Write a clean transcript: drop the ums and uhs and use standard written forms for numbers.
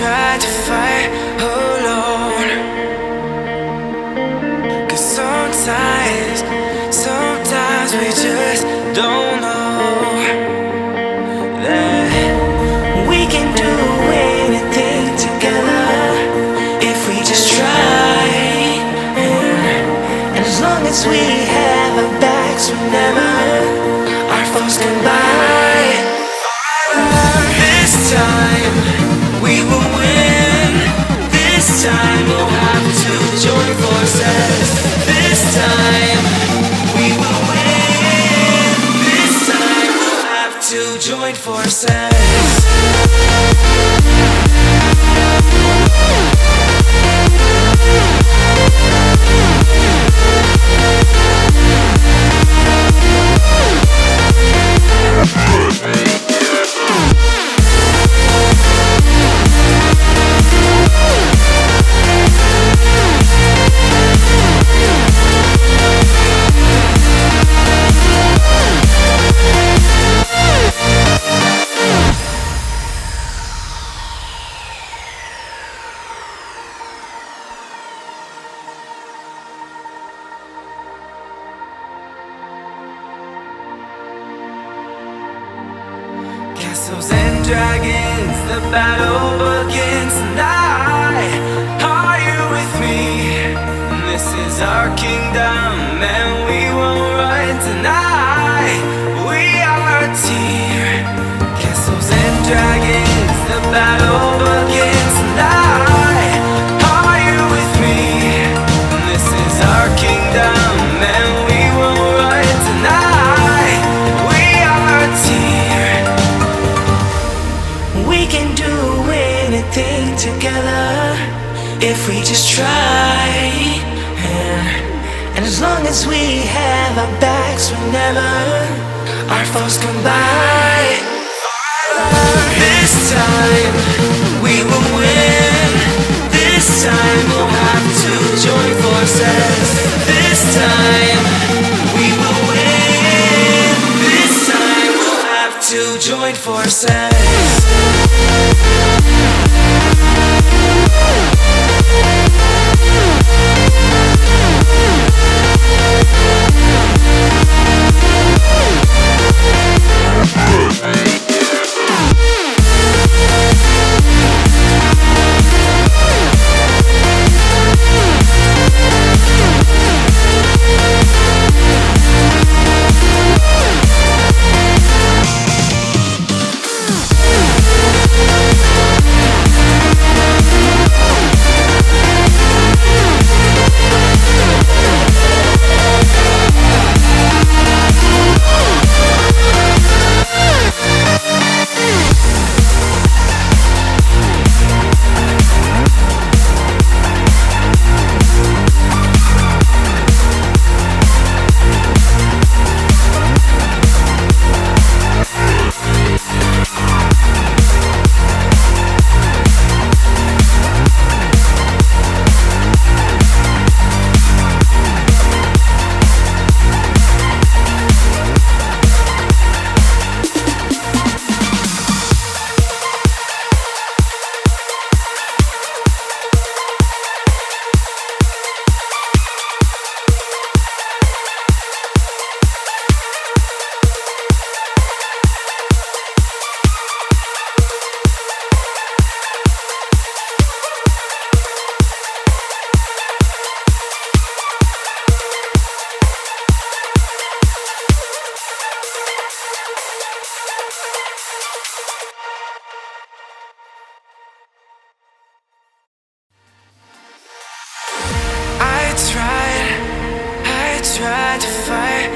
tried to fight alone. 'Cause sometimes we just don't know that we can do anything together if we just try. And as long as we have our backs, whenever our foes combine, this time we will win. This time we'll have to join forces. This time we will win. This time we'll have to join forces. Castles and dragons, the battle begins tonight. Are you with me? This is our kingdom, and we won't run tonight. We are a team. Castles and dragons, the battle begins tonight. Are you with me? This is our kingdom, and we won't run tonight. We are a team. We can do anything together if we just try. And as long as we have our backs, whenever our foes combine, this time we will win. This time we'll have to join forces. This time we will win. This time we'll have to join forces. I tried to fight